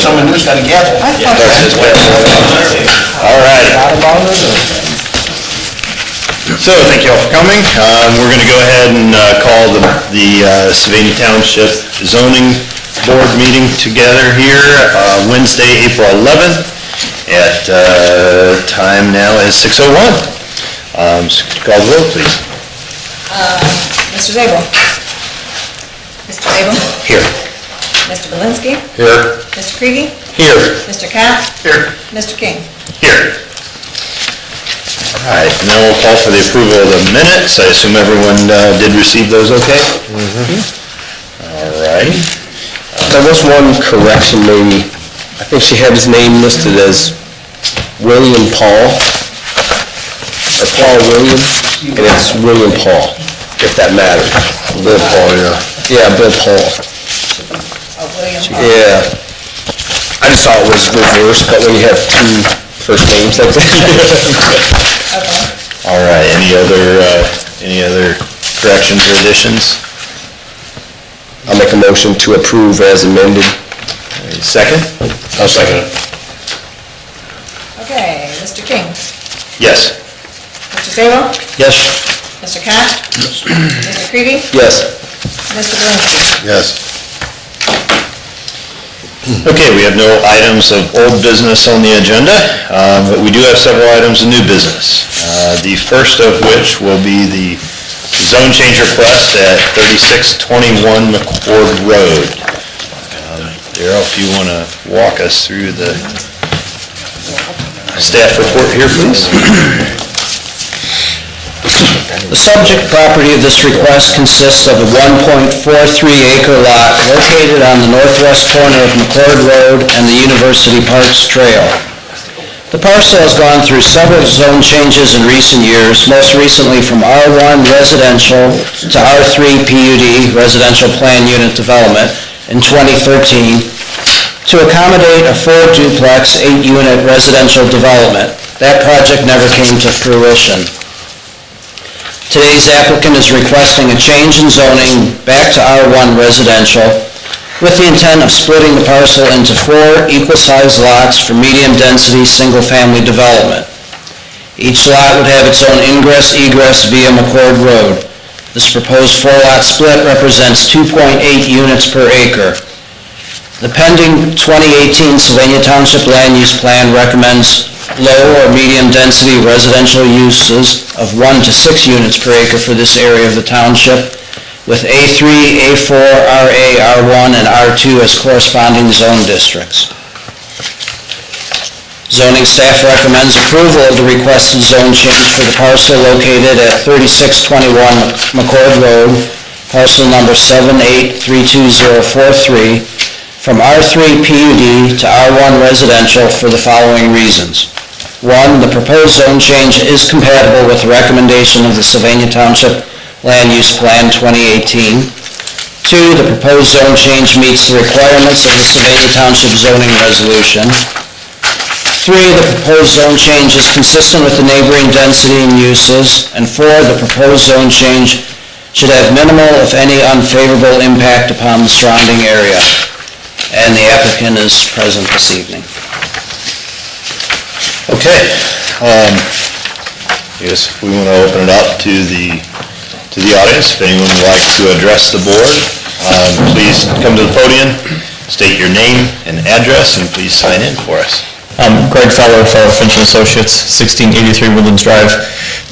someone who's got a gavel. All right. So, thank you all for coming. We're going to go ahead and call the Sylvania Township Zoning Board meeting together here Wednesday, April 11th at time now is 6:01. So call the roll, please. Mr. Zabel. Mr. Zabel. Here. Mr. Belinsky. Here. Mr. Kriege. Here. Mr. Kapp. Here. Mr. King. Here. All right, now we'll call for the approval of the minutes. I assume everyone did receive those okay? All right. There was one correction maybe. I think she had his name listed as William Paul, or Paul William, and it's William Paul, if that matters. Bill Paul, yeah. Yeah, Bill Paul. Oh, William Paul. Yeah. I just thought it was reversed, but when you have two first names like that. Okay. All right, any other corrections or additions? I'll make a motion to approve as amended. Second? I'll second it. Okay, Mr. King. Yes. Mr. Zabel. Yes. Mr. Kapp. Mr. Kriege. Yes. Mr. Belinsky. Yes. Okay, we have no items of old business on the agenda, but we do have several items of new business. The first of which will be the zone change request at 3621 McCord Road. Darrell, if you want to walk us through the staff report here, please. The subject property of this request consists of a 1.43-acre lot located on the northwest corner of McCord Road and the University Parks Trail. The parcel has gone through several zone changes in recent years, most recently from R1 residential to R3 PUD residential plan unit development in 2013 to accommodate a 4-duplex, 8-unit residential development. That project never came to fruition. Today's applicant is requesting a change in zoning back to R1 residential with the intent of splitting the parcel into 4 equal-sized lots for medium-density, single-family development. Each lot would have its own ingress-egress via McCord Road. This proposed 4-lot split represents 2.8 units per acre. The pending 2018 Sylvania Township Land Use Plan recommends low or medium-density residential uses of 1 to 6 units per acre for this area of the township, with A3, A4, RA, R1, and R2 as corresponding zone districts. Zoning staff recommends approval of the requested zone change for the parcel located at 3621 McCord Road, parcel number 7832043, from R3 PUD to R1 residential for the following reasons. 1, the proposed zone change is compatible with the recommendation of the Sylvania Township Land Use Plan 2018. 2, the proposed zone change meets the requirements of the Sylvania Township zoning resolution. 3, the proposed zone change is consistent with the neighboring density and uses. And 4, the proposed zone change should have minimal, if any, unfavorable impact upon the surrounding area. And the applicant is present this evening. Okay. I guess we want to open it up to the audience. If anyone would like to address the board, please come to the podium, state your name and address, and please sign in for us. Greg Feller, Finch & Associates, 1683 Woodlands Drive,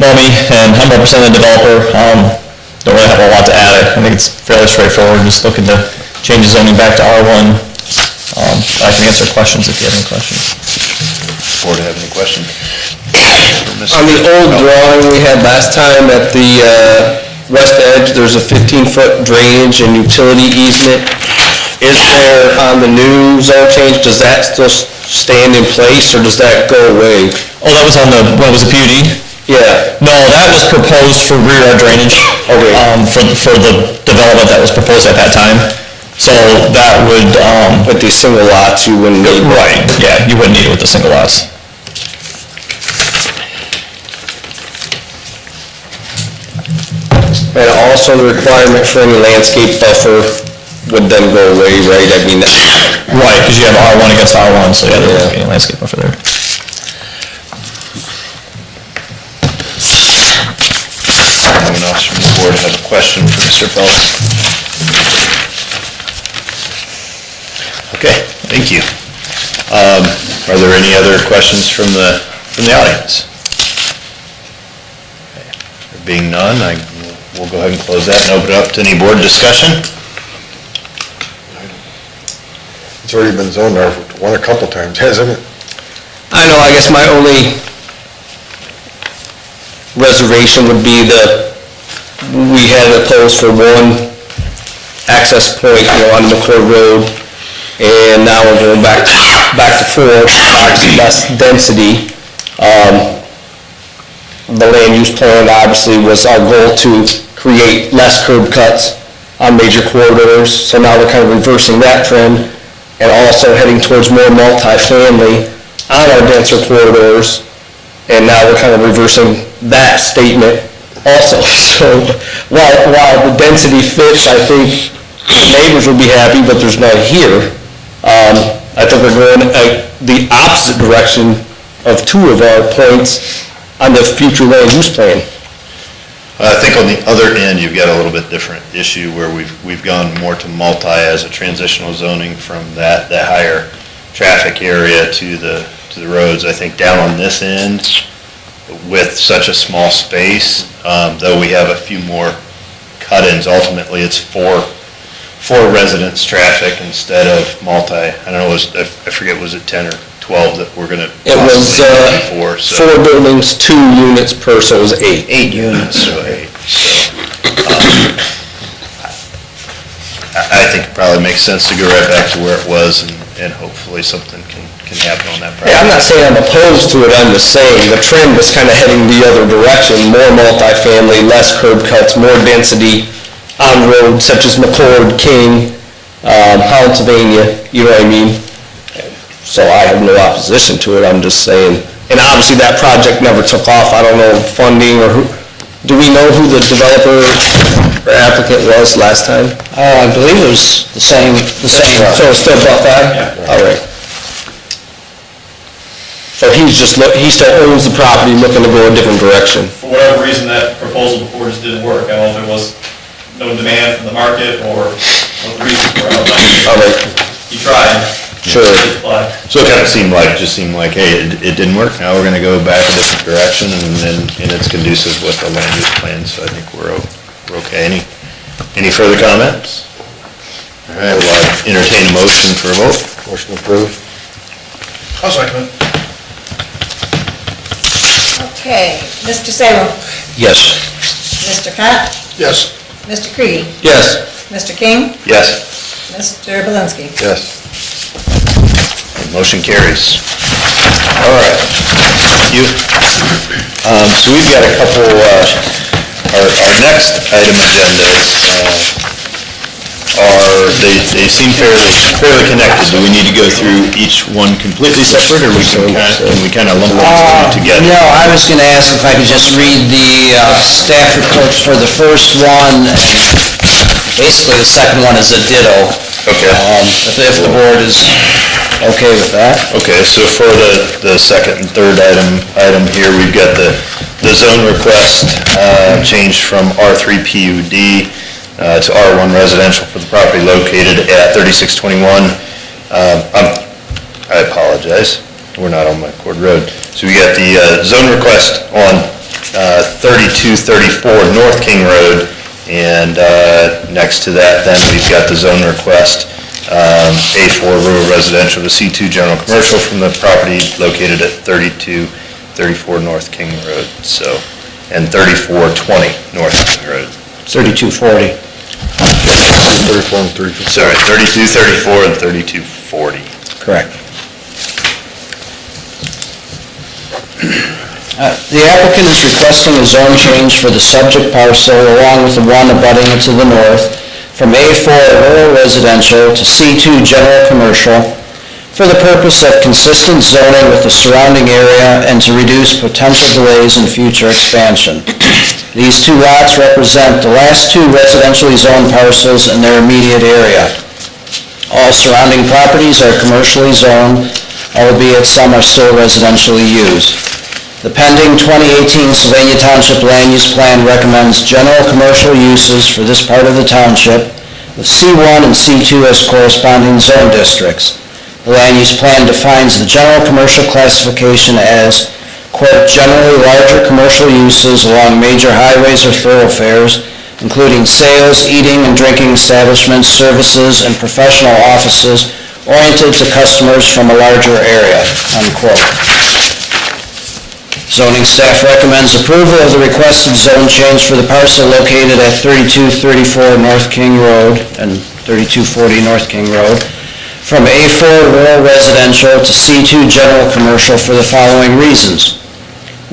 Maumee, and I'm representing the developer. Don't really have a lot to add. I think it's fairly straightforward, just looking to change the zoning back to R1. I can answer questions if you have any questions. Board have any questions? On the old drawing we had last time at the west edge, there's a 15-foot drainage and utility easement. Is there, on the new zone change, does that still stand in place, or does that go away? Oh, that was on the, what was it, PUD? Yeah. No, that was proposed for rear yard drainage. Okay. For the development that was proposed at that time. So that would, With these single lots, you wouldn't need... right, yeah, you wouldn't need it with the single lots. And also the requirement for any landscape buffer would then go away, right? I mean, Right, because you have R1 against R1, so yeah, there won't be any landscape buffer there. Anyone else from the board have a question for Mr. Phelps? Okay, thank you. Are there any other questions from the audience? Okay, there being none, we'll go ahead and close that and open it up to any board discussion. It's already been zoned R1 a couple times, hasn't it? I know, I guess my only reservation would be we had it opposed for one access point, on McCord Road, and now we're going back to four, obviously less density. The land use plan obviously was our goal to create less curb cuts on major corridors, so now we're kind of reversing that trend, and also heading towards more multifamily on our denser corridors, and now we're kind of reversing that statement also. So while the density fits, I think neighbors will be happy, but there's none here. I think we're going the opposite direction of two of our points on the future land use plan. I think on the other end, you've got a little bit different issue where we've gone more to multi as a transitional zoning from that higher traffic area to the roads. I think down on this end, with such a small space, though we have a few more cut-ins, ultimately it's four residents traffic instead of multi. I don't know, I forget, was it 10 or 12 that we're gonna It was possibly do before, so. 4 buildings, 2 units per, so it was 8. 8 units. So 8, so, I think it probably makes sense to go right back to where it was and hopefully something can happen on that property. Yeah, I'm not saying I'm opposed to it, I'm just saying the trend was kind of heading the other direction, more multifamily, less curb cuts, more density on roads such as McCord, King, Pennsylvania, you know what I mean? So I have no opposition to it, I'm just saying, and obviously that project never took off, I don't know funding or do we know who the developer or applicant was last time? I believe it was the same. So it's still about that? Yeah. All right. So he still owns the property, looking to go a different direction. For whatever reason, that proposal before just didn't work. I don't know if it was no demand from the market or what the reasons were. I don't know. All right. He tried. Sure. So it kind of seemed like, hey, it didn't work, now we're gonna go back a different direction, and it's conducive with the land use plan, so I think we're okay. Any further comments? All right, well, I'll entertain a motion for a vote. Motion approved. I'll second it. Okay, Mr. Salem, Yes. Mr. Cott, Yes. Mr. Creedy, Yes. Mr. King, Yes, Mr. Belinski. Yes. motion carries. All right, thank you. So we've got a couple, our next item agendas, they seem fairly connected. Do we need to go through each one completely separate, or can we kind of lump them together? No, I was going to ask if I could just read the staff reports for the first one. Basically, the second one is a ditto. Okay. If the board is okay with that. Okay, so for the second and third item here, we've got the zone request changed from R3 PUD to R1 residential for the property located at 3621. I apologize, we're not on McCord Road. So we got the zone request on 3234 North King Road, and next to that, then we've got the zone request A4 rural residential to C2 general commercial from the property located at 3234 North King Road, so, and 3420 North King Road. 3240. 34 and 34. Sorry, 3234 and 3240. Correct. The applicant is requesting a zone change for the subject parcel along with the one abutting it to the north from A4 rural residential to C2 general commercial for the purpose of consistent zoning with the surrounding area and to reduce potential delays in future expansion. These two lots represent the last two residentially zoned parcels in their immediate area. All surrounding properties are commercially zoned, albeit some are still residentially used. The pending 2018 Sylvania Township Land Use Plan recommends general commercial uses for this part of the township, with C1 and C2 as corresponding zone districts. The Land Use Plan defines the general commercial classification as, quote, generally larger commercial uses along major highways or thoroughfares, including sales, eating and drinking establishments, services, and professional offices oriented to customers from a larger area, unquote. Zoning staff recommends approval of the requested zone change for the parcel located at 3234 North King Road and 3240 North King Road from A4 rural residential to C2 general commercial for the following reasons.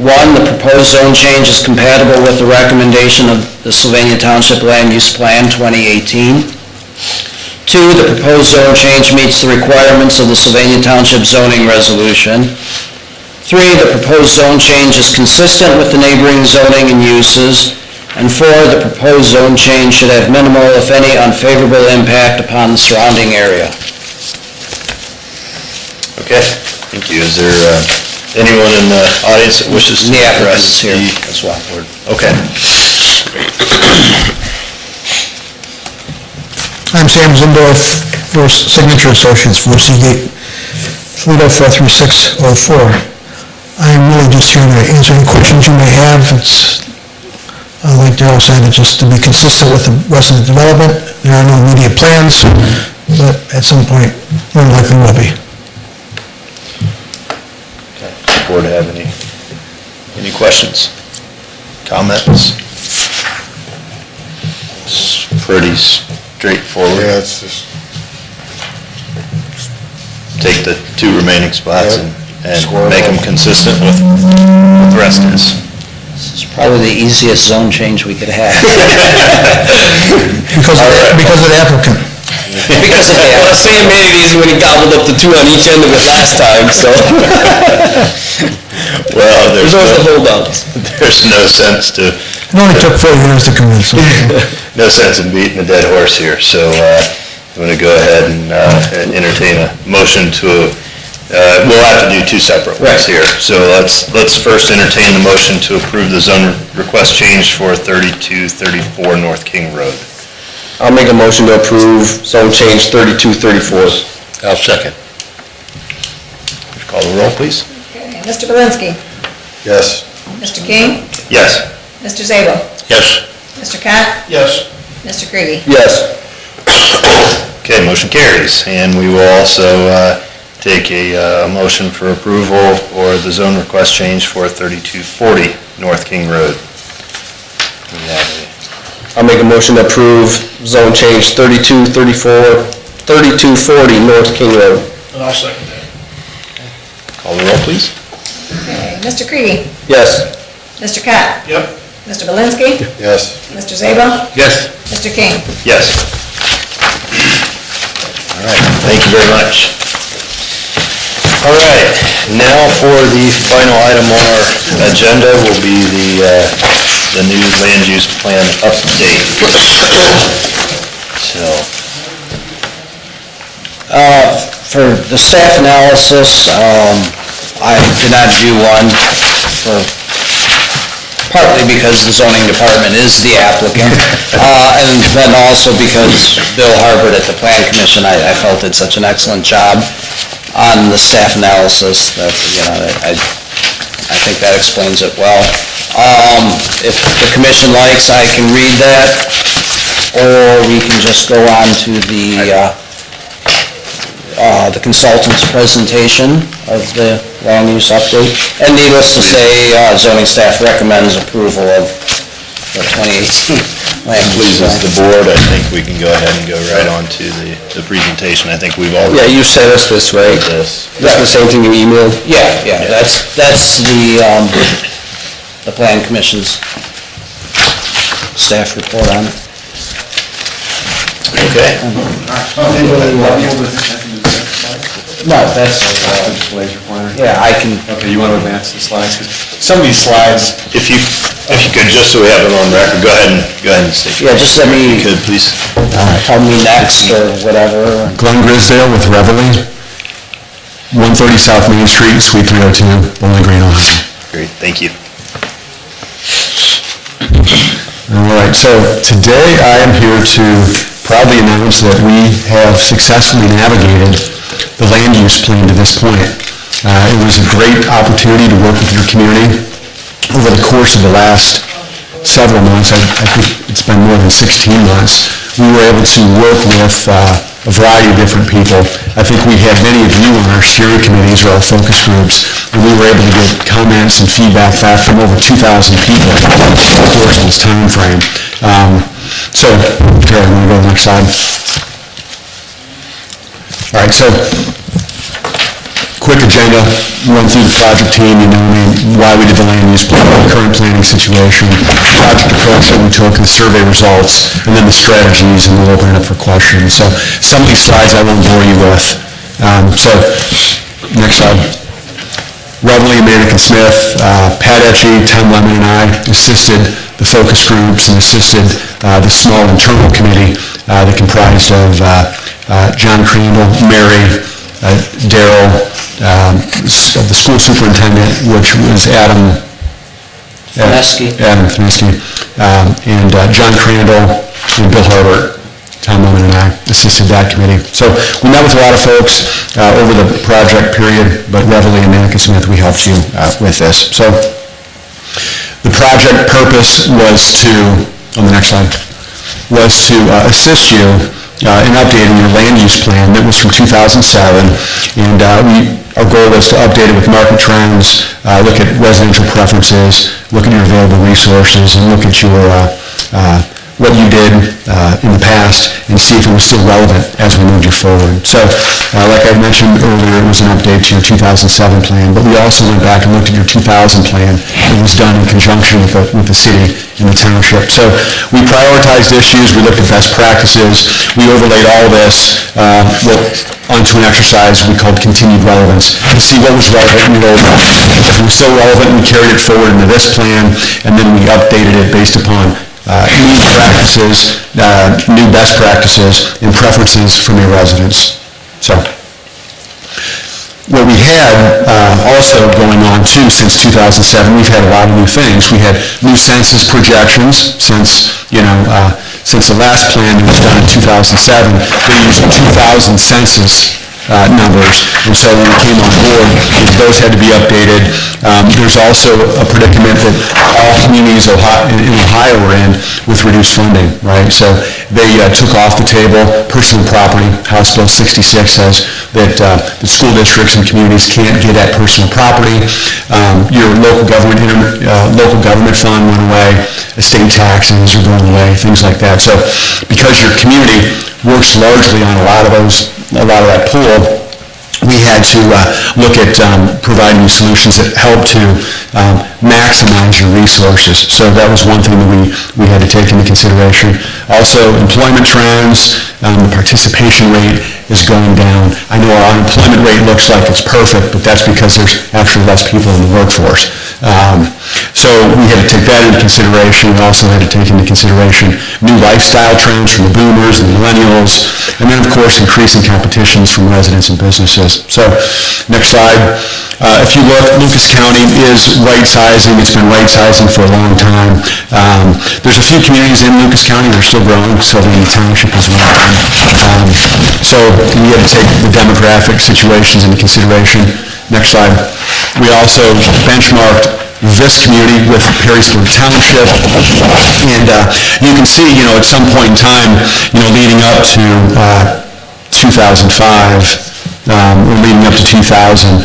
One, the proposed zone change is compatible with the recommendation of the Sylvania Township Land Use Plan 2018. Two, the proposed zone change meets the requirements of the Sylvania Township zoning resolution. Three, the proposed zone change is consistent with the neighboring zoning and uses. And four, the proposed zone change should have minimal, if any, unfavorable impact upon the surrounding area. Okay, thank you. Is there anyone in the audience that wishes to The applicant address is here the as well. board? Okay. I'm Sam Zindorf for Signature Associates for Seagate, Toledo 43604. I'm really just here to answer any questions you may have. It's, like Darrell said, it's just to be consistent with the rest of the development. There are no immediate plans, but at some point, more than likely will be. Does the board have any questions, comments? It's pretty straightforward. Yeah, it's just, Take the two remaining spots and Square it make them off. consistent with what the rest is. This is probably the easiest zone change we could have. Because of the applicant. Because of Well, the, Sam made it easy when he gobbled up the two on each end of it last time, so. Well, There's always the holdouts. there's no sense to, It only took 4 years to convince them. no sense in beating a dead horse here, so I'm going to go ahead and entertain a motion to, we'll have to do two separate ones here. So let's first entertain the motion to approve the zone request change for 3234 North King Road. I'll make a motion to approve zone change 3234. I'll second. Would you call the roll, please? Okay, Mr. Belinsky. Yes. Mr. King. Yes. Mr. Zabel. Yes. Mr. Cott. Yes. Mr. Creedy. Yes. Okay, motion carries. And we will also take a motion for approval for the zone request change for 3240 North King Road. We have I'll make a motion to approve zone change 3240 North King Road. I'll second that. call the roll, please. Okay, Mr. Creedy. Yes. Mr. Cott. Yep. Mr. Belinsky. Yes. Mr. Zabel. Yes. Mr. King. Yes. All right, thank you very much. All right, now for the final item on our agenda will be the new land use plan update. So, for the staff analysis, I did not do one partly because the zoning department is the applicant, and then also because Bill Harbert at the Plan Commission, I felt did such an excellent job on the staff analysis that, I think that explains it well. If the commission likes, I can read that, or we can just go on to the consultant's presentation of the land use update. And needless to say, zoning staff recommends approval of the 2018 land use. pleases the board, I think we can go ahead and go right on to the presentation. I think we've all Yeah, you sent us this, right? read this. That's the same thing you emailed? Yeah, that's the Plan Commission's staff report on it. Okay. No, that's, Displays your pointer. yeah, I can, Okay, you want to advance the slides? 'Cause some of these slides, If you If you could, just so we have it on record, go ahead and state. Yeah, just let me, If you could, please. tell me next or whatever. Glenn Grisdale with Reveille, 130 South Main Street, Suite 302, Bowling Green, Ohio. Great, thank you. All right, so today I am here to proudly announce that we have successfully navigated the land use plan to this point. It was a great opportunity to work with your community over the course of the last several months. I think it's been more than 16 months. We were able to work with a variety of different people. I think we had many of you on our steering committees or our focus groups, and we were able to get comments and feedback back from over 2,000 people over the course of this time frame. So, Carol, you want to go to the next slide? All right, so quick agenda, run through the project team, you know why we did the land use plan, the current planning situation, project approach that we took, the survey results, and then the strategies, and we'll open it up for questions. So some of these slides I won't bore you with. Next slide. Reveille, Manica Smith, Pat Etchie, Tom Lemon, and I assisted the focus groups and assisted the small internal committee that comprised of John Crandall, Mary, Daryl, the school superintendent, which was Adam Fineski. And John Crandall and Bill Harbert. Tom Lemon and I assisted that committee. So we met with a lot of folks over the project period, but Reveille and Manica Smith, we helped you with this. So the project purpose was to, on the next slide, was to assist you in updating your land use plan that was from 2007, and our goal was to update it with market trends, look at residential preferences, look at your available resources, and look at your what you did in the past, and see if it was still relevant as we moved you forward. So, like I mentioned earlier, it was an update to your 2007 plan, but we also went back and looked at your 2000 plan. It was done in conjunction with the city and the township. So we prioritized issues, we looked at best practices, we overlaid all this onto an exercise we called continued relevance, to see what was relevant in the old plan. If it was still relevant, we carried it forward into this plan, and then we updated it based upon new practices, new best practices, and preferences from your residents. So, what we had also going on too since 2007, we've had a lot of new things. We had new census projections since the last plan that was done in 2007. They used 2000 census numbers, and so when we came on board, those had to be updated. There's also a predicament that all communities in Ohio were in with reduced funding, right? So they took off the table personal property. House Bill 66 says that the school districts and communities can't get at personal property. Your local government fund went away. Estate taxes are going away, things like that. So because your community works largely on a lot of that pool, we had to look at providing solutions that help to maximize your resources. So that was one thing that we had to take into consideration. Also, employment trends, the participation rate is going down. I know our unemployment rate looks like it's perfect, but that's because there's actually less people in the workforce. So we had to take that into consideration. We also had to take into consideration new lifestyle trends from the boomers and the millennials, and then of course increasing competitions from residents and businesses. So next slide. If you look, Lucas County is right-sizing. It's been right-sizing for a long time. There's a few communities in Lucas County that are still growing, Sylvania Township is one of them. So we had to take the demographic situations into consideration. Next slide. We also benchmarked this community with Perrysburg Township, and you can see, at some point in time, leading up to 2005, or leading up to 2004,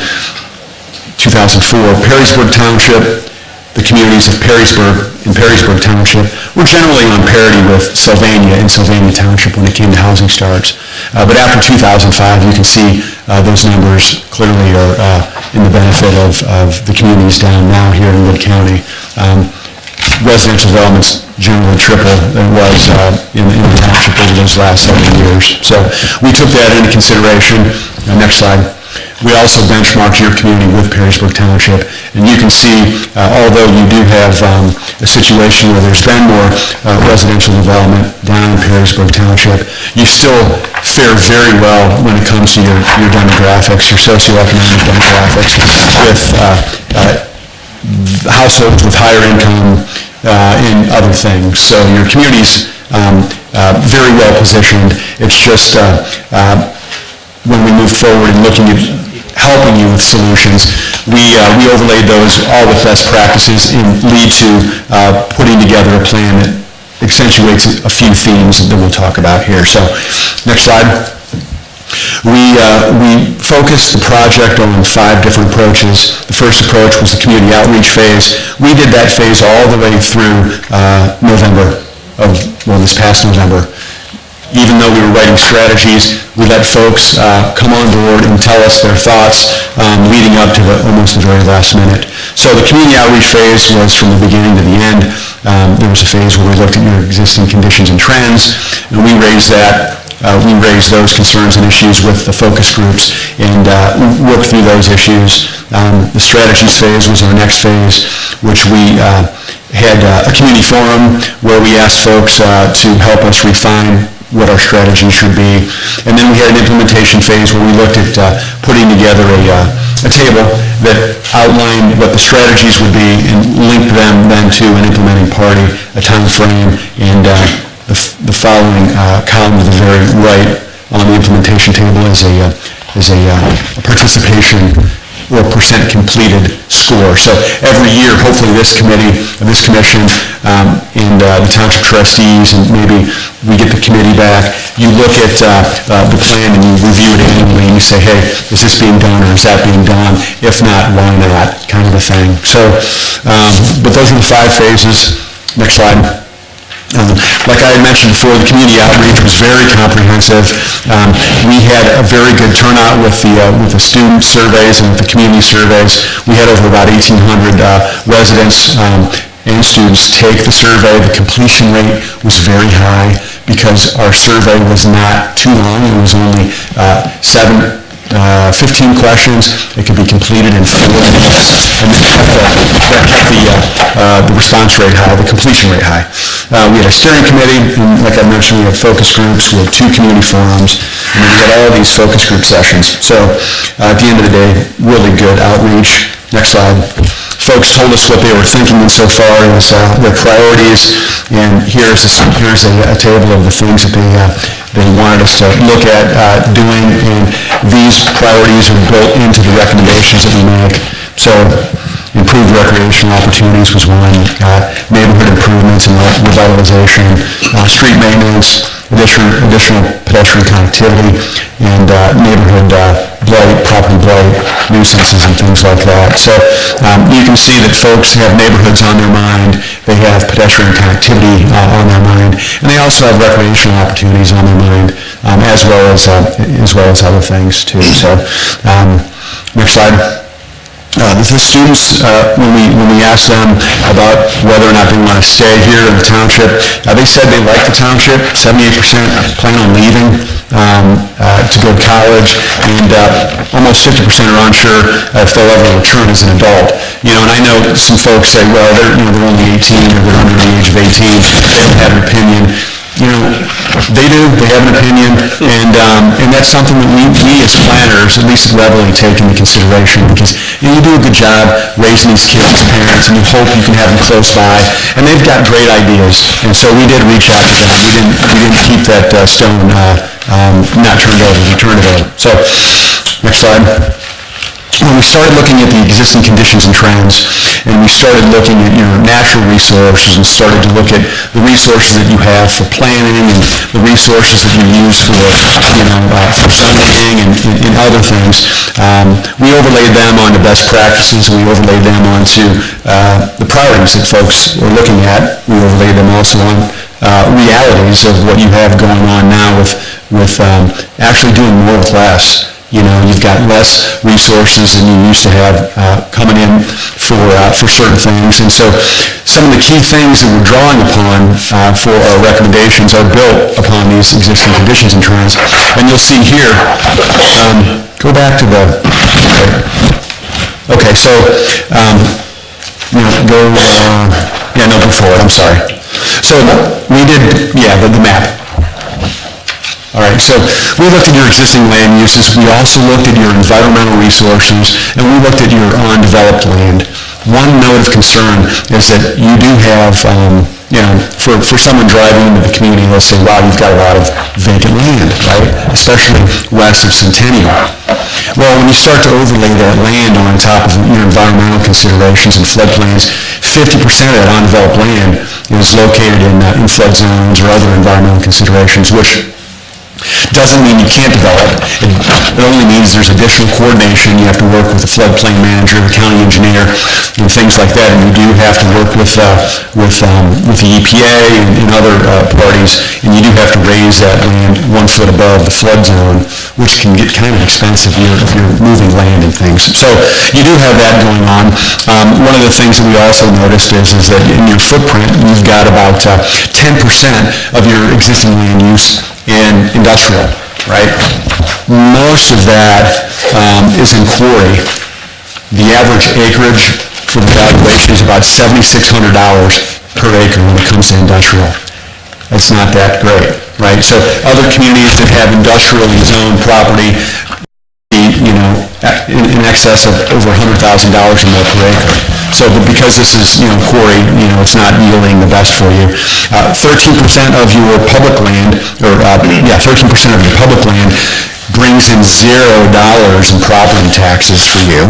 Perrysburg Township, the communities of Perrysburg and Perrysburg Township were generally on parity with Sylvania and Sylvania Township when it came to housing starts. But after 2005, you can see those numbers clearly are in the benefit of the communities down now here in Wood County. Residential developments generally triple than it was in the township over those last 7 years. So we took that into consideration. Next slide. We also benchmarked your community with Perrysburg Township, and you can see, although you do have a situation where there's been more residential development down in Perrysburg Township, you still fare very well when it comes to your demographics, your socioeconomic demographics, with households with higher income and other things. So your community's very well positioned. It's just when we move forward and looking at helping you with solutions, we overlaid those all with best practices and lead to putting together a plan that accentuates a few themes that we'll talk about here. So, next slide. We focused the project on 5 different approaches. The first approach was the community outreach phase. We did that phase all the way through this past November. Even though we were writing strategies, we let folks come on board and tell us their thoughts leading up to almost the very last minute. So the community outreach phase was from the beginning to the end. There was a phase where we looked at your existing conditions and trends, and we raised that. We raised those concerns and issues with the focus groups and worked through those issues. The strategies phase was our next phase, which we had a community forum where we asked folks to help us refine what our strategy should be. And then we had an implementation phase where we looked at putting together a table that outlined what the strategies would be and linked them then to an implementing party, a time frame, and the following column to the very right on the implementation table is a participation or percent completed score. So every year, hopefully this committee, this commission, and the township trustees, and maybe we get the committee back, you look at the plan and you review it annually and you say, hey, is this being done or is that being done? If not, why not? Kind of a thing. So, but those are the 5 phases. Next slide. Like I had mentioned before, the community outreach was very comprehensive. We had a very good turnout with the student surveys and with the community surveys. We had over about 1,800 residents and students take the survey. The completion rate was very high because our survey was not too long. It was only 15 questions. It could be completed in 4 minutes, and that kept the response rate high, the completion rate high. We had a steering committee, and like I mentioned, we had focus groups, we had 2 community forums, and then we had all these focus group sessions. So at the end of the day, really good outreach. Next slide. Folks told us what they were thinking insofar as their priorities, and here's a table of the things that they wanted us to look at doing, and these priorities are built into the recommendations that we make. So improved recreational opportunities was one, neighborhood improvements and revitalization, street maintenance, additional pedestrian connectivity, and neighborhood blight, property blight, nuisances and things like that. So you can see that folks have neighborhoods on their mind, they have pedestrian connectivity on their mind, and they also have recreational opportunities on their mind, as well as other things too. So next slide. The students, when we asked them about whether or not they want to stay here in the township, they said they like the township. 78% plan on leaving to go to college, and almost 50% are unsure if they'll ever return as an adult. You know, and I know some folks say, well, they're only 18 or they're under the age of 18. They don't have an opinion. You know, they do, they have an opinion, and that's something that we as planners, at least at Reveille, take into consideration, because you do a good job raising these kids as parents, and you hope you can have them close by, and they've got great ideas, and so we did reach out to them. We didn't keep that stone not turned over, we turned it over. So, next slide. When we started looking at the existing conditions and trends, and we started looking at your natural resources and started to look at the resources that you have for planning and the resources that you use for zoning and other things, we overlaid them onto best practices. We overlaid them onto the priorities that folks were looking at. We overlaid them also on realities of what you have going on now with actually doing more with less. You know, you've got less resources than you used to have coming in for certain things. And so some of the key things that we're drawing upon for our recommendations are built upon these existing conditions and trends. And you'll see here, go back to the Okay, so, go forward, I'm sorry. So, we did, the map. All right, so we looked at your existing land uses, we also looked at your environmental resources, and we looked at your undeveloped land. One note of concern is that you do have, for someone driving into the community, they'll say, wow, you've got a lot of vacant land, right? Especially west of Centennial. Well, when you start to overlay that land on top of your environmental considerations and floodplains, 50% of that undeveloped land is located in flood zones or other environmental considerations, which doesn't mean you can't develop. It only means there's additional coordination. You have to work with the floodplain manager, the county engineer, and things like that. And you do have to work with the EPA and other parties. And you do have to raise that land 1 foot above the flood zone, which can get kind of expensive if you're moving land and things. So you do have that going on. One of the things that we also noticed is that in your footprint, you've got about 10% of your existing land use in industrial, right? Most of that is in quarry. The average acreage for the valuation is about $7,600 per acre when it comes to industrial. That's not that great, right? So other communities that have industrially zoned property, in excess of over $100,000 or more per acre. So, but because this is, quarry, it's not yielding the best for you. 13% of your public land, 13% of your public land brings in $0 in property taxes for you.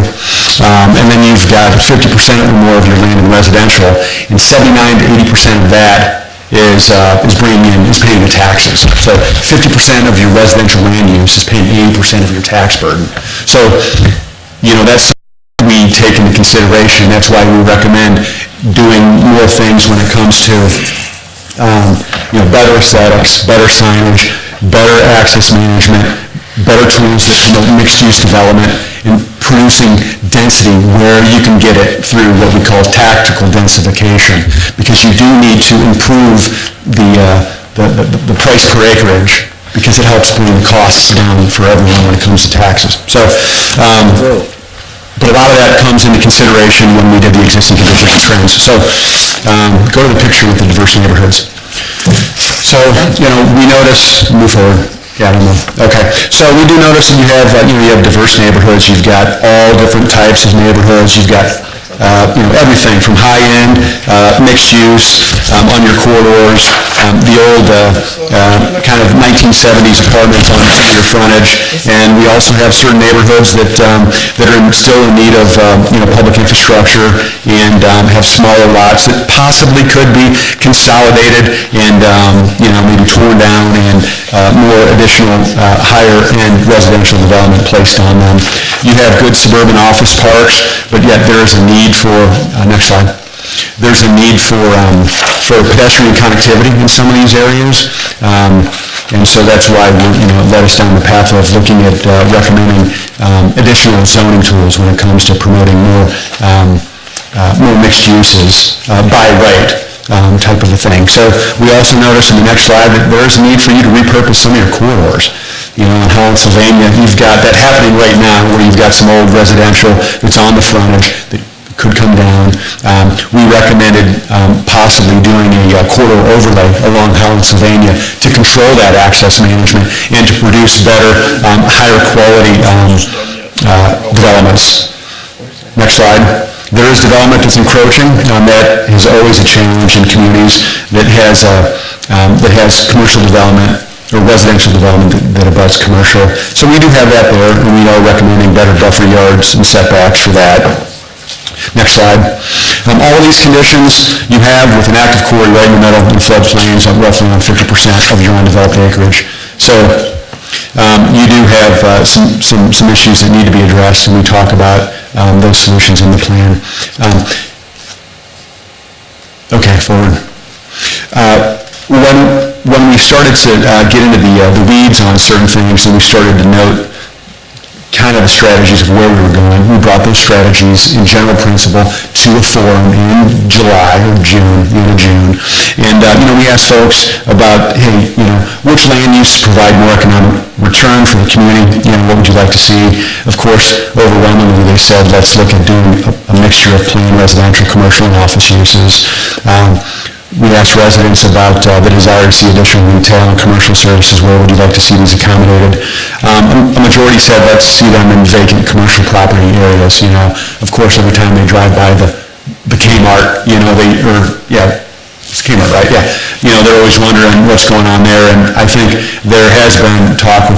And then you've got 50% or more of your land in residential, and 79 to 80% of that is paying the taxes. So 50% of your residential land use is paying 80% of your tax burden. So, that's something we take into consideration. That's why we recommend doing more things when it comes to, better aesthetics, better signage, better access management, better tools that promote mixed-use development, and producing density where you can get it through what we call tactical densification, because you do need to improve the price per acreage, because it helps bring the costs down for everyone when it comes to taxes. So, but a lot of that comes into consideration when we did the existing conditions and trends. So, go to the picture with the diverse neighborhoods. So, we notice, move forward. Yeah, I don't know. Okay. So we do notice that you have diverse neighborhoods. You've got all different types of neighborhoods. You've got, everything from high-end, mixed use, on your corridors, the old, kind of 1970s apartments on your frontage. And we also have certain neighborhoods that are still in need of, public infrastructure and, have smaller lots that possibly could be consolidated and, maybe torn down and, more additional, higher-end residential development placed on them. You have good suburban office parks, but yet there is a need for, next slide, there's a need for pedestrian connectivity in some of these areas. And so that's why it led us down the path of looking at recommending additional zoning tools when it comes to promoting more mixed uses by right. Type of a thing. So we also notice in the next slide that there is a need for you to repurpose some of your corridors. In Holland, Sylvania, you've got that happening right now where you've got some old residential that's on the frontage that could come down. We recommended possibly doing a corridor overlay along Holland, Sylvania to control that access management and to produce better, higher quality developments. Next slide. There is development that's encroaching. That is always a challenge in communities that has commercial development or residential development that abuts commercial. So we do have that there, and we are recommending better buffer yards and setbacks for that. Next slide. All of these conditions you have with an active quarry right in the middle in floodplains on roughly on 50% of your undeveloped acreage. So you do have some issues that need to be addressed, and we talk about those solutions in the plan. Okay, forward. When we started to get into the weeds on certain things, and we started to note kind of the strategies of where we were going. We brought those strategies in general principle to a forum in July or June, the end of June. And, we asked folks about, hey, which land uses provide more economic return for the community? What would you like to see? Of course, overwhelmingly, they said, let's look at doing a mixture of plain residential, commercial, and office uses. We asked residents about the desire to see additional retail and commercial services. Where would you like to see these accommodated? A majority said, let's see them in vacant commercial property areas. Of course, every time they drive by the Kmart, it's Kmart, right? Yeah. They're always wondering what's going on there, and I think there has been talk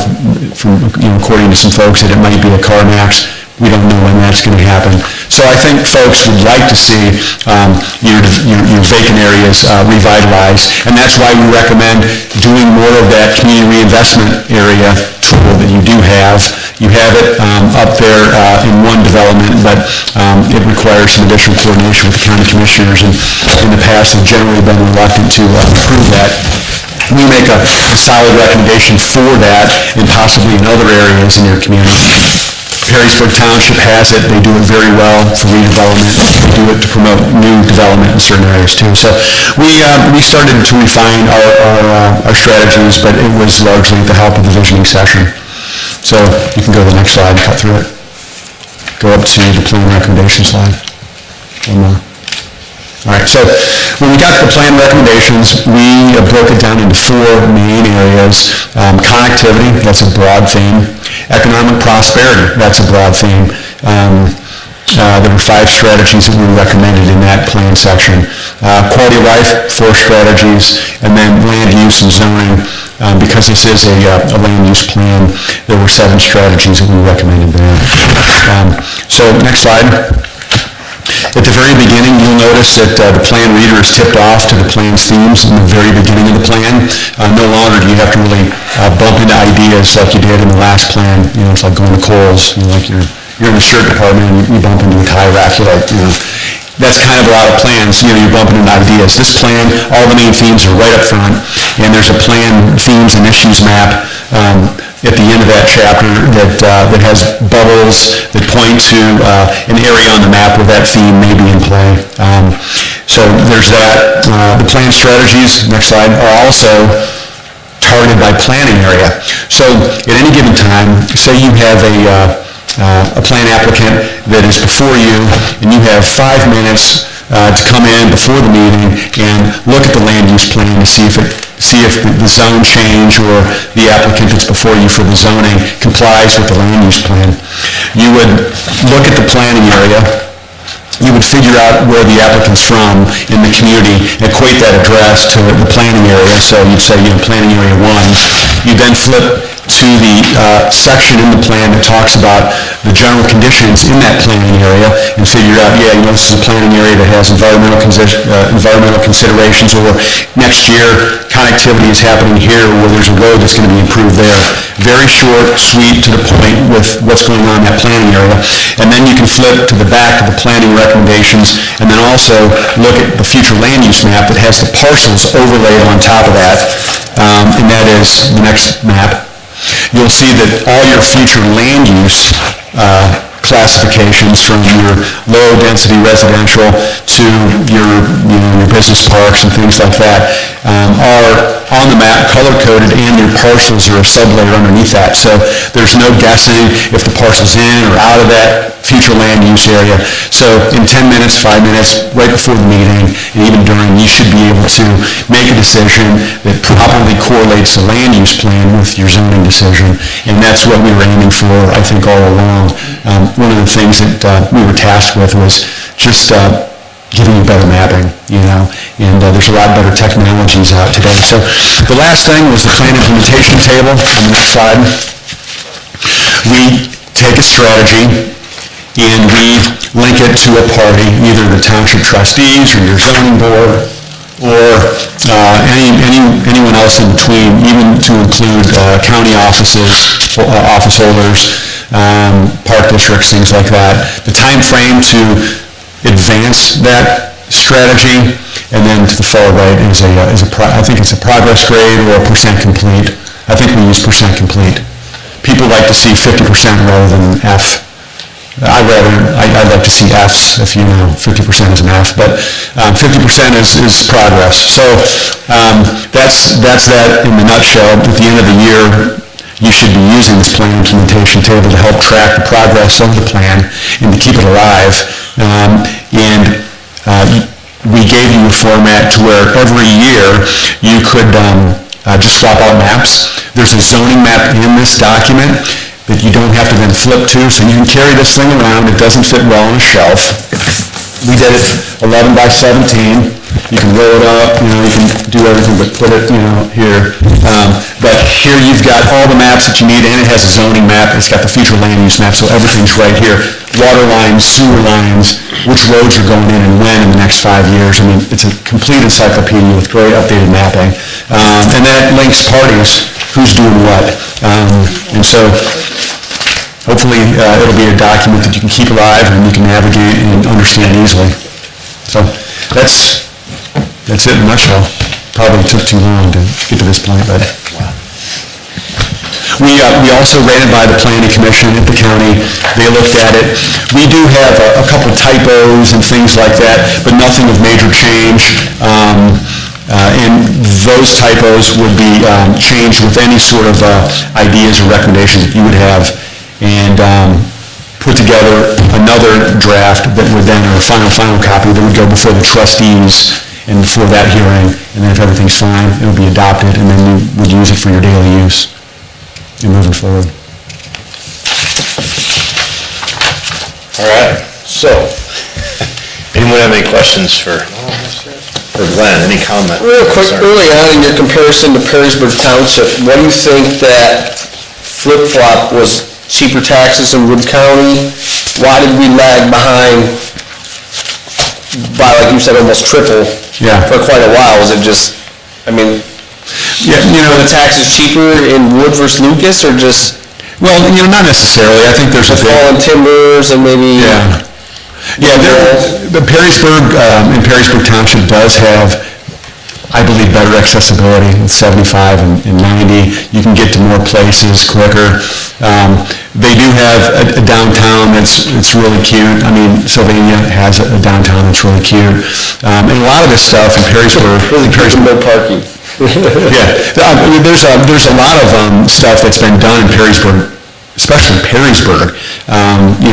according to some folks, that it might be a CarMax. We don't know when that's going to happen. So I think folks would like to see your vacant areas revitalized, and that's why we recommend doing more of that community reinvestment area tool that you do have. You have it up there in one development, but it requires some additional coordination with the county commissioners, and in the past have generally been reluctant to approve that. We make a solid recommendation for that, and possibly in other areas in your community. Perrysburg Township has it. They do it very well for redevelopment. They do it to promote new development in certain areas too. So we started to refine our strategies, but it was largely with the help of the visioning session. So you can go to the next slide and cut through it. Go up to the plan recommendation slide. One more. All right, so when we got to the plan recommendations, we broke it down into 4 main areas. Connectivity, that's a broad theme. Economic prosperity, that's a broad theme. There were 5 strategies that we recommended in that plan section. Quality of life, 4 strategies, and then land use and zoning. Because this is a land use plan, there were 7 strategies that we recommended there. So next slide. At the very beginning, you'll notice that the plan reader is tipped off to the plan's themes in the very beginning of the plan. No longer do you have to really bump into ideas like you did in the last plan. It's like going to Kohl's. Like you're in the shirt department and you bump into a tie rack. You're like, that's kind of a lot of plans. You're bumping into ideas. This plan, all the main themes are right up front, and there's a plan, themes, and issues map at the end of that chapter that has bubbles that point to an area on the map where that theme may be in play. So there's that. The plan strategies, next slide, are also targeted by planning area. So at any given time, say you have a plan applicant that is before you, and you have 5 minutes to come in before the meeting and look at the land use plan to see if the zone change or the applicant that's before you for the zoning complies with the land use plan. You would look at the planning area. You would figure out where the applicant's from in the community, equate that address to the planning area. So you'd say, planning area 1. You then flip to the section in the plan that talks about the general conditions in that planning area and figure out, this is a planning area that has environmental considerations, or next year connectivity is happening here where there's a road that's going to be improved there. Very short, sweet, to the point with what's going on in that planning area. And then you can flip to the back of the planning recommendations and then also look at the future land use map that has the parcels overlaid on top of that. And that is the next map. You'll see that all your future land use classifications, from your low-density residential to your business parks and things like that, are on the map, color-coded, and your parcels are a sublayer underneath that. So there's no guessing if the parcel's in or out of that future land use area. So in 10 minutes, 5 minutes, right before the meeting, and even during, you should be able to make a decision that properly correlates the land use plan with your zoning decision. And that's what we were aiming for, I think, all along. One of the things that we were tasked with was just giving you better mapping, and there's a lot better technologies out today. So the last thing was the plan implementation table on the next slide. We take a strategy and we link it to a party, either the township trustees or your zoning board, or anyone else in between, even to include county offices, office holders, park districts, things like that. The time frame to advance that strategy, and then to the far right is I think it's a progress grade or a % complete. I think we use % complete. people like to see 50% rather than F. I'd like to see Fs, if you know, 50% is an F, but 50% is progress. So that's that in the nutshell. At the end of the year, you should be using this plan implementation table to help track the progress of the plan and to keep it alive. We gave you a format to where every year you could just swap out maps. There's a zoning map in this document that you don't have to then flip to, so you can carry this thing around. It doesn't fit well on a shelf. We did it 11 by 17. You can roll it up, you can do everything but put it, here. But here you've got all the maps that you need, and it has a zoning map. It's got the future land use map, so everything's right here. Water lines, sewer lines, which roads are going in and when in the next 5 years. I mean, it's a complete encyclopedia with great updated mapping. And that links parties, who's doing what. And so hopefully it'll be a document that you can keep alive and you can navigate and understand easily. So that's it in a nutshell. Probably took too long to get to this point, but. We also ran it by the planning commission at the county. They looked at it. We do have a couple typos and things like that, but nothing of major change. And those typos would be changed with any sort of ideas or recommendations that you would have, and put together another draft that would then, or a final copy that would go before the trustees and before that hearing, and then if everything's fine, it would be adopted, and then you would use it for your daily use and moving forward. All right, so, anyone have any questions for Glenn? Any comment? Real quick, early on in your comparison to Perrysburg Township, what do you think that flip-flop was cheaper taxes in Wood County? Why did we lag behind by, like you said, almost triple for quite a while? Was it just, the taxes cheaper in Wood versus Lucas, or just... Well, not necessarily. I think there's a fallen timbers and maybe... The Perrysburg, and Perrysburg Township does have, I believe, better accessibility with 75 and 90. You can get to more places quicker. They do have a downtown that's really cute. Sylvania has a downtown that's really cute. And a lot of this stuff in Perrysburg... no parking. There's a lot of stuff that's been done in Perrysburg, especially Perrysburg,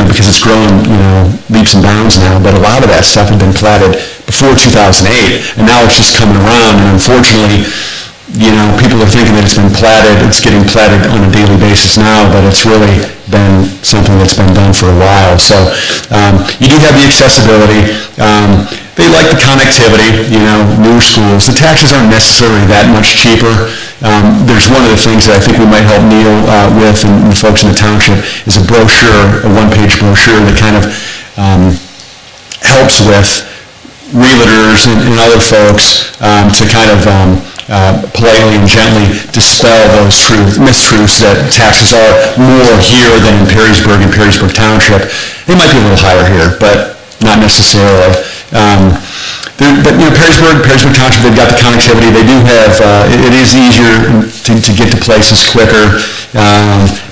because it's grown, leaps and bounds now, but a lot of that stuff had been platted before 2008, and now it's just coming around, and unfortunately, people are thinking that it's been platted, it's getting platted on a daily basis now, but it's really been something that's been done for a while. So you do have the accessibility. They like the connectivity, newer schools. The taxes aren't necessarily that much cheaper. There's one of the things that I think we might help Neil with and the folks in the township is a brochure, a one-page brochure that kind of helps with realtors and other folks to kind of politely and gently dispel those mistruths that taxes are more here than in Perrysburg and Perrysburg Township. They might be a little higher here, but not necessarily. But Perrysburg Township, they've got the connectivity. They do have, it is easier to get to places quicker.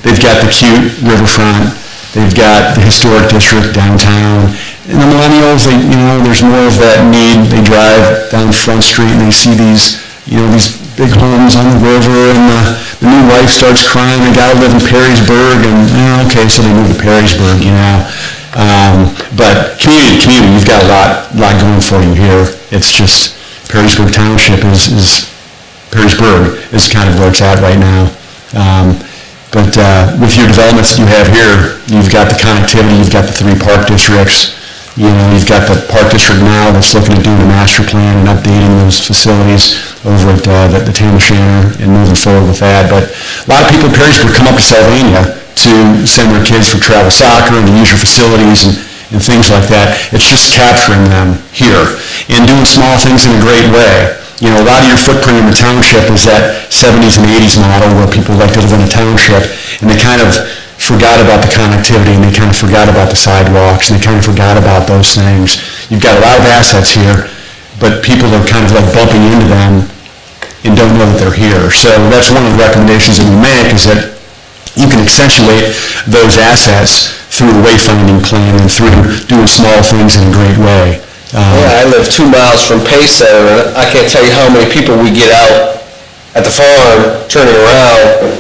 They've got the cute riverfront. They've got the historic district downtown. And the millennials, there's more of that need. They drive down Front Street and they see these big homes on the river, and the new wife starts crying, they gotta live in Perrysburg, and okay, so they move to Perrysburg, But community, you've got a lot going for you here. It's just Perrysburg Township Perrysburg is kind of where it's at right now. But with your developments that you have here, you've got the connectivity, you've got the 3 park districts, you've got the park district now that's looking at doing a master plan and updating those facilities over at the Tam O'Shanter and moving forward with that. But a lot of people in Perrysburg come up to Sylvania to send their kids for travel soccer and use your facilities and things like that. It's just capturing them here and doing small things in a great way. A lot of your footprint in the township is that 70s and 80s model where people like to live in a township, and they kind of forgot about the connectivity, and they kind of forgot about the sidewalks, and they kind of forgot about those things. You've got a lot of assets here, but people are kind of like bumping into them and don't know that they're here. So that's one of the recommendations that we make, is that you can accentuate those assets through a wayfinding plan and through doing small things in a great way. Yeah, I live 2 miles from Pay Center, and I can't tell you how many people we get out at the farm, turning around,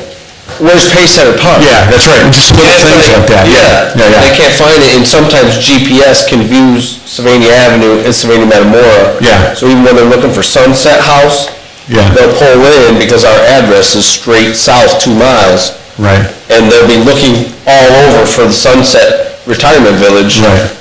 where's Pay Center Park? Yeah, that's right, just little things like that. Yeah, they can't find it, and sometimes GPS can view Sylvania Avenue and Sylvania Metamora. Yeah. So even when they're looking for Sunset House, Yeah. they'll pull in because our address is straight south 2 miles. Right. And they'll be looking all over for the Sunset Retirement Village. Right.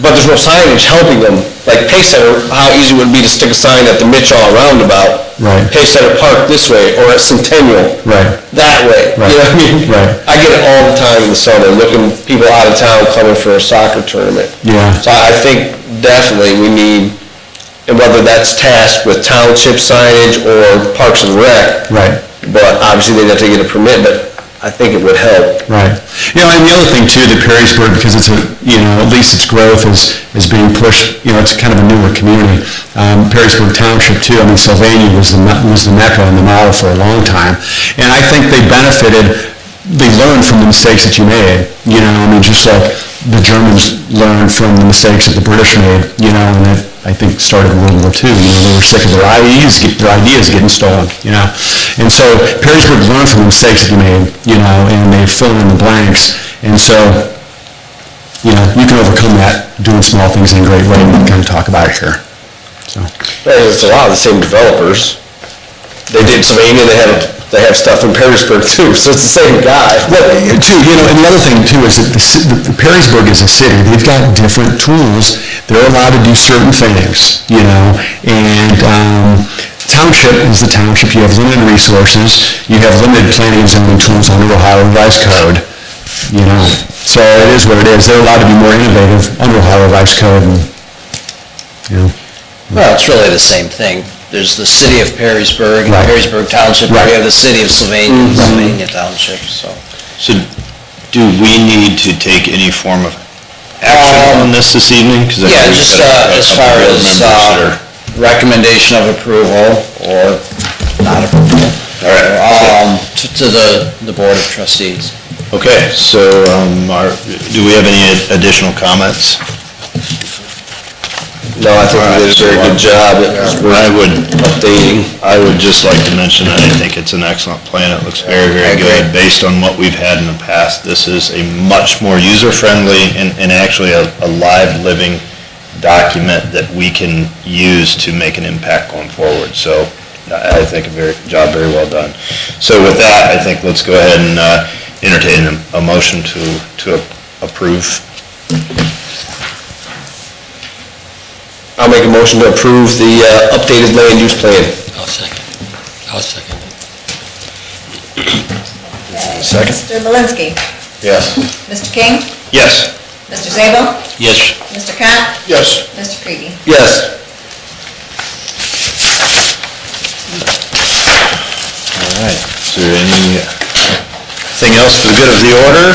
But there's no signage helping them. Like Pay Center, how easy would it be to stick a sign at the Mitchell roundabout? Right. Pay Center Park this way, or at Centennial. Right. That way. Right. You know what I mean? Right. I get it all the time in the summer, looking, people out of town coming for a soccer tournament. Yeah. So I think definitely we need, and whether that's tasked with township signage or Parks and Rec. Right. But obviously they'd have to get a permit, but I think it would help. Right. You know, and the other thing too, that Perrysburg, because it's a, you know, at least its growth is being pushed, you know, it's kind of a newer community. Perrysburg Township too, I mean, Sylvania was the mecca and the model for a long time. And I think they learned from the mistakes that you made, you know, I mean, just like the Germans learned from the mistakes that the British made, you know, and that I think started in World War II, you know, they were sick of their ideas getting stolen, you know. And so Perrysburg learned from the mistakes that you made, you know, and they fill in the blanks. And so, you know, you can overcome that doing small things in a great way, and we can kind of talk about it here. So. It's a lot of the same developers. They did Sylvania, they have stuff in Perrysburg too, so it's the same guy. Well, too, you know, and the other thing too is that Perrysburg is a city, they've got different tools, they're allowed to do certain things, you know, and township is the township, you have limited resources, you have limited planning and zoning tools under Ohio Revised Code, you know, so it is what it is, they're allowed to be more innovative under Ohio Revised Code, and, you know. Well, it's really the same thing. There's the city of Perrysburg, and Right. Perrysburg Township, Right. we have the city of Sylvania, Sylvania Township, so. So do we need to take any form of action on this evening? 'Cause I know Yeah, we've just got a as couple far board as members that are- recommendation of approval or not approval. All right. To the Board of Trustees. Okay, so do we have any additional comments? No, I think they did a very good job. It was updating. I would just like to mention that I think it's an excellent plan. It looks very, very good. Based on what we've had in the past, this is a much more user-friendly and actually a live, living document that we can use to make an impact going forward. So I think job very well done. So with that, I think let's go ahead and entertain a motion to approve. I'll make a motion to approve the updated land use plan. I'll second it. Second? Mr. Malinsky. Yes. Mr. King. Yes. Mr. Zabel. Yes. Mr. Cott. Yes. Mr. Creedy. Yes. All right. Is there anything else for the good of the order?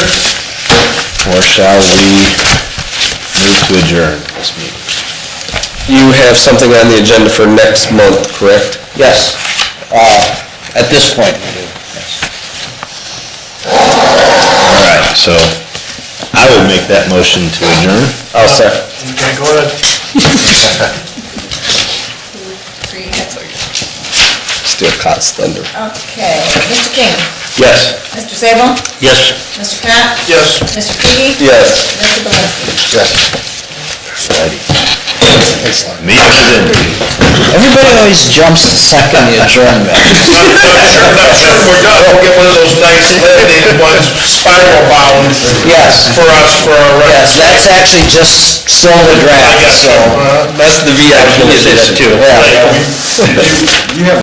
Or shall we move to adjourn this meeting? You have something on the agenda for next month, correct? Yes, at this point, we do, yes. All right, so I would make that motion to adjourn. I'll second. Okay, go ahead. Steal Cott's thunder. Okay, Mr. King. Yes. Mr. Zabel. Yes. Mr. Cott. Yes. Mr. Creedy. Yes. Mr. Malinsky. Righty. Meeting is in. Everybody always jumps to second the adjournment. Not sure we're done, we'll get one of those nice laminated ones, spiral bound. Yes. For us, for our. Yes, that's actually just still the draft, so. That's the VIP edition. Yeah. You have